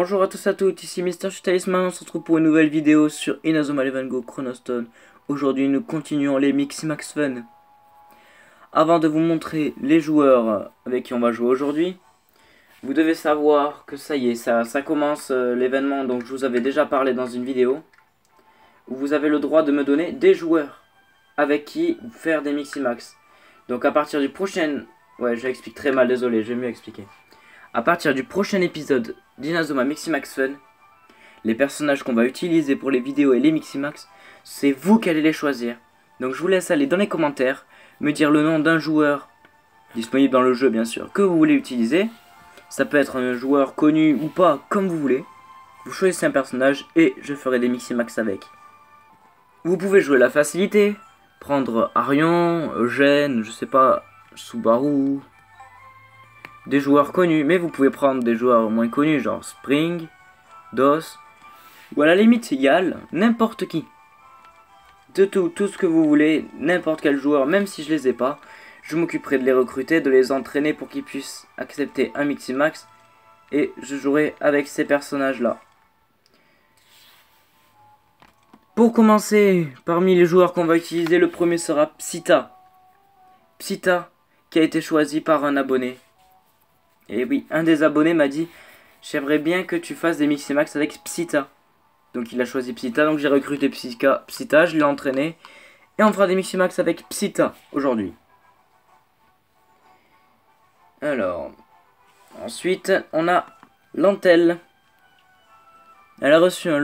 Bonjour à tous et à toutes, ici Mister Talisman, on se retrouve pour une nouvelle vidéo sur Inazuma Eleven Go Chronostone. Aujourd'hui nous continuons les Miximax Fun. Avant de vous montrer les joueurs avec qui on va jouer aujourd'hui, vous devez savoir que ça y est, ça commence l'événement dont je vous avais déjà parlé dans une vidéo. Où vous avez le droit de me donner des joueurs avec qui faire des Miximax. Donc à partir du prochain... Ouais, j'explique très mal, désolé, je vais mieux expliquer. À partir du prochain épisode d'Inazuma Miximax Fun, les personnages qu'on va utiliser pour les vidéos et les Miximax, c'est vous qui allez les choisir. Donc je vous laisse aller dans les commentaires, me dire le nom d'un joueur, disponible dans le jeu bien sûr, que vous voulez utiliser. Ça peut être un joueur connu ou pas, comme vous voulez. Vous choisissez un personnage et je ferai des Miximax avec. Vous pouvez jouer la facilité, prendre Arion, Eugène, je sais pas, Subaru... Des joueurs connus, mais vous pouvez prendre des joueurs moins connus, genre Spring, DOS, ou à la limite Yal, n'importe qui. De tout ce que vous voulez, n'importe quel joueur, même si je les ai pas, je m'occuperai de les recruter, de les entraîner pour qu'ils puissent accepter un Miximax, et je jouerai avec ces personnages-là. Pour commencer, parmi les joueurs qu'on va utiliser, le premier sera Psita. Psita, qui a été choisi par un abonné. Et oui, un des abonnés m'a dit « J'aimerais bien que tu fasses des Miximax avec Psita ». Donc il a choisi Psita, donc j'ai recruté Psita, je l'ai entraîné. Et on fera des Miximax avec Psita aujourd'hui. Alors, ensuite on a Lantel. Elle a reçu un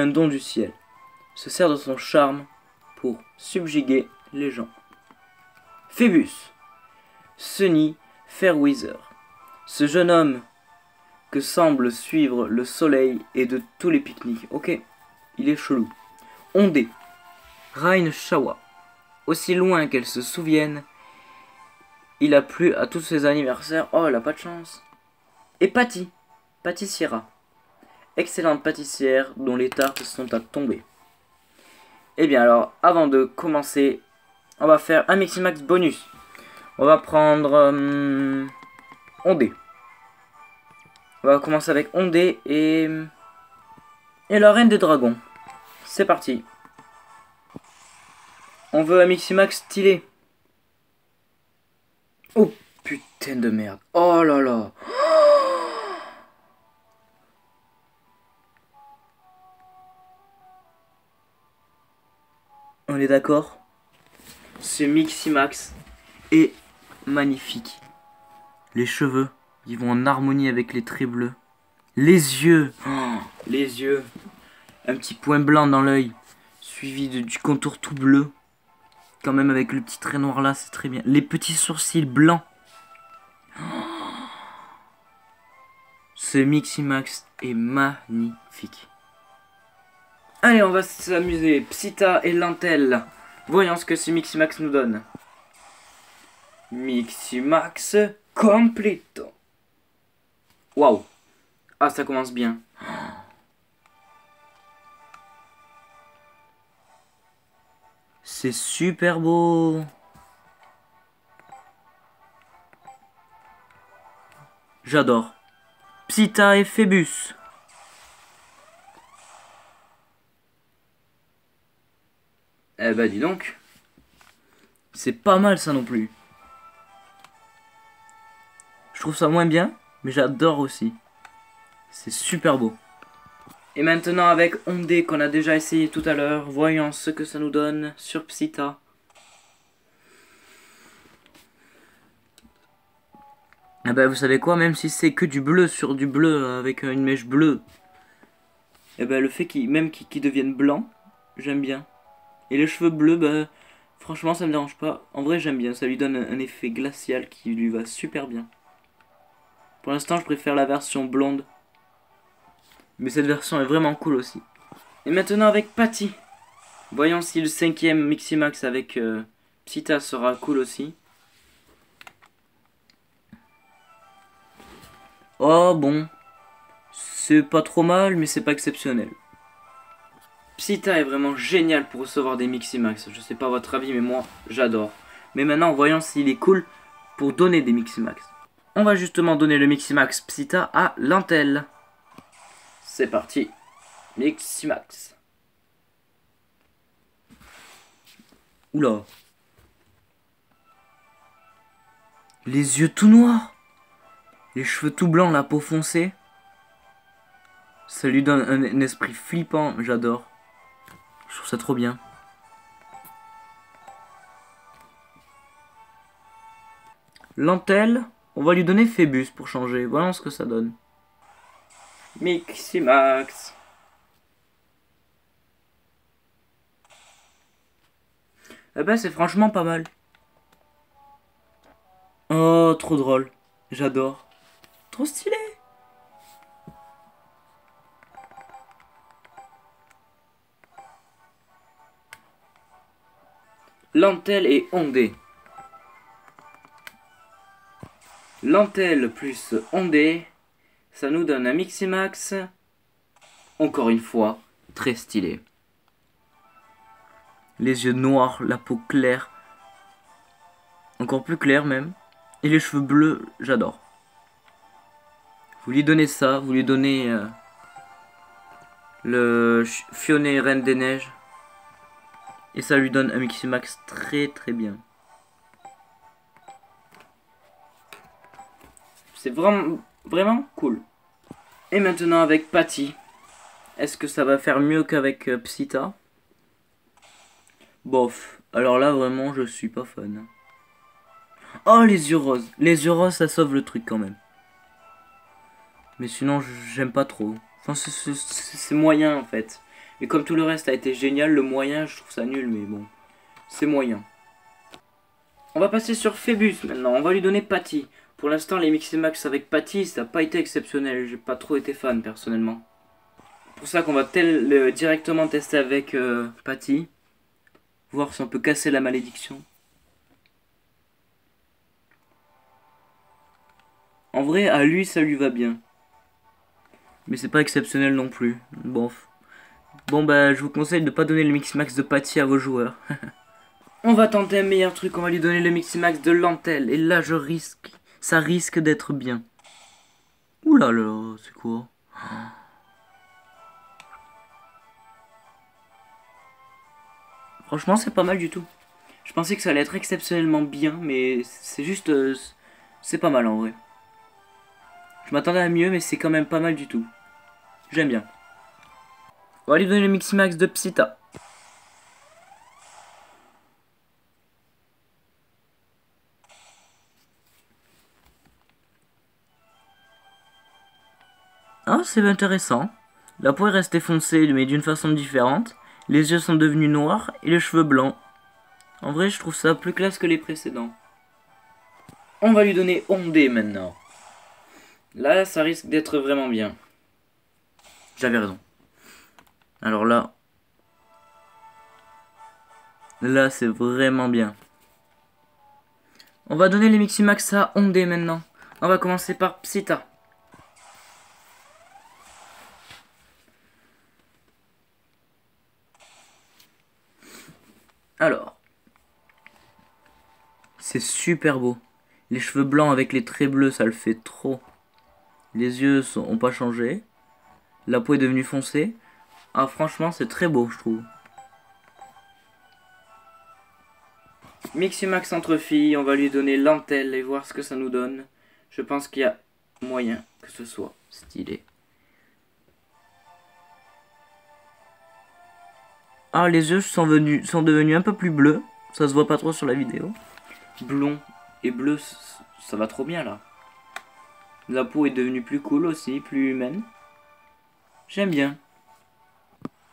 don du ciel. Se sert de son charme pour subjuguer les gens. Phébus. Sunny Fairweather. Ce jeune homme que semble suivre le soleil et de tous les pique-niques. Ok, il est chelou. Ondé. Rain Shawa. Aussi loin qu'elle se souvienne, il a plu à tous ses anniversaires. Oh, elle a pas de chance. Et Patty. Pâtissiera. Excellente pâtissière dont les tartes sont à tomber. Eh bien alors, avant de commencer, on va faire un Miximax bonus. On va prendre... Ondé. On va commencer avec Ondé et la reine des dragons. C'est parti. On veut un Miximax stylé. Oh putain de merde. Oh là là. On est d'accord? Ce Miximax est magnifique. Les cheveux, ils vont en harmonie avec les traits bleus. Les yeux, oh, les yeux. Un petit point blanc dans l'œil, suivi du contour tout bleu. Quand même avec le petit trait noir là, c'est très bien. Les petits sourcils blancs. Oh, ce Miximax est magnifique. Allez, on va s'amuser. Psita et Lantel. Voyons ce que ce Miximax nous donne. Miximax completo. Waouh. Ah, ça commence bien. C'est super beau. J'adore. Psita et Phébus. Eh ben dis donc. C'est pas mal ça non plus. Je trouve ça moins bien, mais j'adore aussi. C'est super beau. Et maintenant avec Ondé qu'on a déjà essayé tout à l'heure, voyons ce que ça nous donne sur Psita. Ah bah vous savez quoi, même si c'est que du bleu sur du bleu avec une mèche bleue, et bah le fait qu'il devienne blanc, j'aime bien. Et les cheveux bleus, bah franchement ça me dérange pas. En vrai j'aime bien, ça lui donne un effet glacial qui lui va super bien. Pour l'instant je préfère la version blonde. Mais cette version est vraiment cool aussi. Et maintenant avec Patty. Voyons si le 5ème Miximax avec Psita sera cool aussi. Oh bon. C'est pas trop mal mais c'est pas exceptionnel. Psita est vraiment génial pour recevoir des Miximax. Je sais pas votre avis mais moi j'adore. Mais maintenant voyons s'il est cool pour donner des Miximax. On va justement donner le Miximax Psita à Lantel. C'est parti. Miximax. Oula. Les yeux tout noirs. Les cheveux tout blancs, la peau foncée. Ça lui donne un esprit flippant, j'adore. Je trouve ça trop bien. Lantel, on va lui donner Phébus pour changer. Voilà ce que ça donne. Miximax. Eh ben c'est franchement pas mal. Oh, trop drôle. J'adore. Trop stylé. Lantel et ondé. Lantel plus ondé, ça nous donne un Miximax. Encore une fois, très stylé. Les yeux noirs, la peau claire. Encore plus claire même. Et les cheveux bleus, j'adore. Vous lui donnez ça, vous lui donnez le Fionnet Reine des Neiges. Et ça lui donne un Miximax très très bien. C'est vraiment cool. Et maintenant avec Patty. Est-ce que ça va faire mieux qu'avec Psita? Bof. Alors là vraiment je suis pas fan. Oh les yeux roses. Les yeux roses ça sauve le truc quand même. Mais sinon j'aime pas trop. Enfin c'est moyen en fait. Et comme tout le reste a été génial, le moyen je trouve ça nul mais bon. C'est moyen. On va passer sur Phébus maintenant. On va lui donner Patty. Pour l'instant les Miximax avec Patty ça n'a pas été exceptionnel. J'ai pas trop été fan personnellement. C'est pour ça qu'on va directement tester avec Patty. Voir si on peut casser la malédiction. En vrai, à lui, ça lui va bien. Mais c'est pas exceptionnel non plus. Bon. Bon bah, je vous conseille de ne pas donner le Miximax de Patty à vos joueurs. On va tenter un meilleur truc. On va lui donner le Miximax de Lantel. Et là, ça risque d'être bien. Ouh là là, c'est quoi? Franchement, c'est pas mal du tout. Je pensais que ça allait être exceptionnellement bien, mais c'est juste... c'est pas mal en vrai. Je m'attendais à mieux, mais c'est quand même pas mal du tout. J'aime bien. On va lui donner le Miximax de Psita. Ah, c'est intéressant. La peau est restée foncée, mais d'une façon différente. Les yeux sont devenus noirs et les cheveux blancs. En vrai, je trouve ça plus classe que les précédents. On va lui donner ondé maintenant. Là, ça risque d'être vraiment bien. J'avais raison. Alors là... Là, c'est vraiment bien. On va donner les Miximax à ondé maintenant. On va commencer par Psita. Alors... C'est super beau. Les cheveux blancs avec les traits bleus, ça le fait trop. Les yeux ont pas changé. La peau est devenue foncée. Ah, franchement, c'est très beau, je trouve. Miximax entre filles, on va lui donner Lantel et voir ce que ça nous donne. Je pense qu'il y a moyen que ce soit stylé. Ah, les yeux sont devenus un peu plus bleus. Ça se voit pas trop sur la vidéo. Blond et bleu, ça va trop bien là. La peau est devenue plus cool aussi, plus humaine. J'aime bien.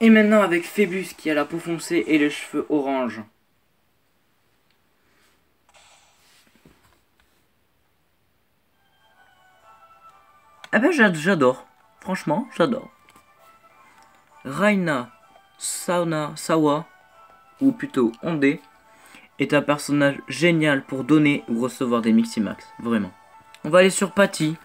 Et maintenant avec Phébus qui a la peau foncée et les cheveux orange. Ah ben j'adore. Franchement, j'adore. Raina Sawa, ou plutôt Ondé, est un personnage génial pour donner ou recevoir des Miximax. Vraiment. On va aller sur Patty.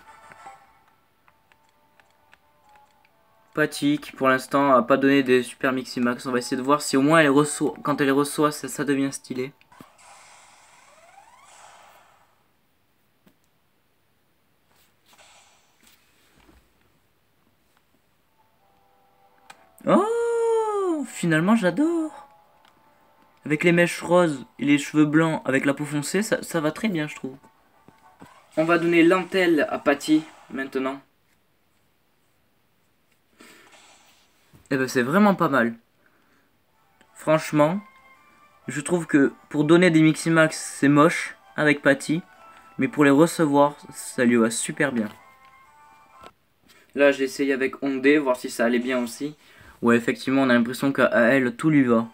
Patty qui pour l'instant a pas donné des super Miximax. On va essayer de voir si au moins elle reçoit. Quand elle les reçoit, ça devient stylé. Oh, finalement j'adore. Avec les mèches roses et les cheveux blancs avec la peau foncée, ça va très bien je trouve. On va donner l'antenne à Patty maintenant. Et ben c'est vraiment pas mal. Franchement, je trouve que pour donner des Miximax c'est moche avec Patty. Mais pour les recevoir, ça lui va super bien. Là j'ai essayé avec Ondé, voir si ça allait bien aussi. Ouais effectivement on a l'impression qu'à elle tout lui va.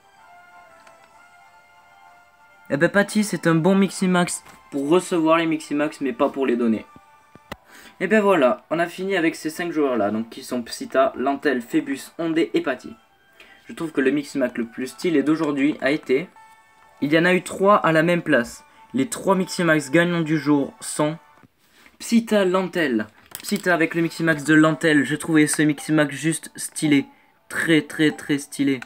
Et ben Patty c'est un bon Miximax pour recevoir les Miximax mais pas pour les donner. Et ben voilà, on a fini avec ces 5 joueurs là, donc qui sont Psita, Lantel, Phébus, Ondé et Patty. Je trouve que le Miximax le plus stylé d'aujourd'hui a été... Il y en a eu 3 à la même place. Les 3 Miximax gagnants du jour sont Psita, Lantel. Psita avec le Miximax de Lantel, j'ai trouvé ce Miximax juste stylé. Très stylé.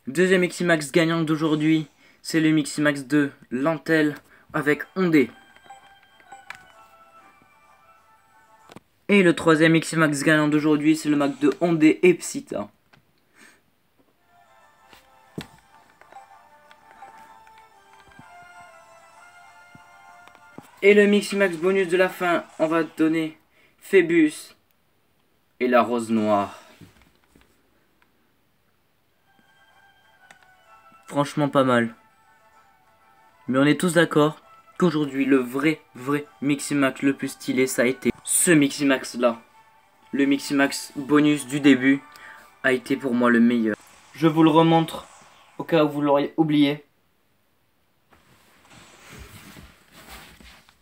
Deuxième Miximax gagnant d'aujourd'hui, c'est le Miximax de Lantel avec Ondé. Et le troisième Miximax gagnant d'aujourd'hui, c'est le Max de Ondé et Psita. Et le Miximax bonus de la fin, on va donner Phébus et la rose noire. Franchement pas mal. Mais on est tous d'accord qu'aujourd'hui, le vrai Miximax le plus stylé, ça a été ce Miximax là. Le Miximax bonus du début a été pour moi le meilleur. Je vous le remontre au cas où vous l'auriez oublié.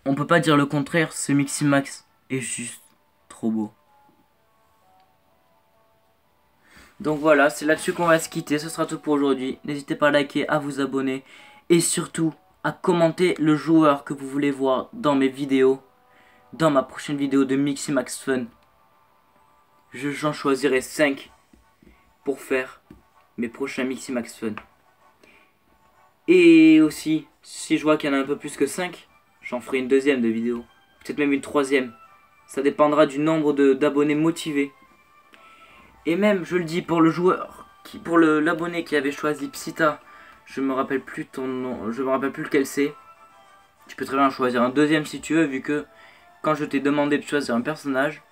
On peut pas dire le contraire, ce Miximax est juste trop beau. Donc voilà, c'est là-dessus qu'on va se quitter, ce sera tout pour aujourd'hui. N'hésitez pas à liker, à vous abonner et surtout à commenter le joueur que vous voulez voir dans mes vidéos, dans ma prochaine vidéo de Miximax Fun. J'en choisirai 5 pour faire mes prochains Miximax Fun. Et aussi, si je vois qu'il y en a un peu plus que 5, j'en ferai une deuxième de vidéo, peut-être même une troisième. Ça dépendra du nombre d'abonnés motivés. Et même, je le dis pour le joueur, pour l'abonné qui avait choisi Psita, je me rappelle plus ton nom, je me rappelle plus lequel c'est. Tu peux très bien choisir un deuxième si tu veux, vu que quand je t'ai demandé de choisir un personnage,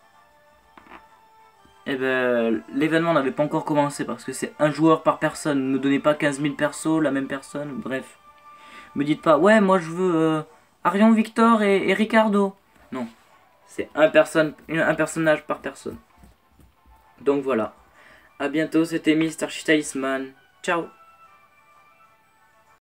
eh ben, l'événement n'avait pas encore commencé parce que c'est un joueur par personne. Ne me donnez pas 15 000 persos, la même personne, bref. Me dites pas, ouais, moi je veux Arion, Victor et Ricardo. Non, c'est un personnage par personne. Donc voilà. A bientôt, c'était Mr. Talisman. Ciao.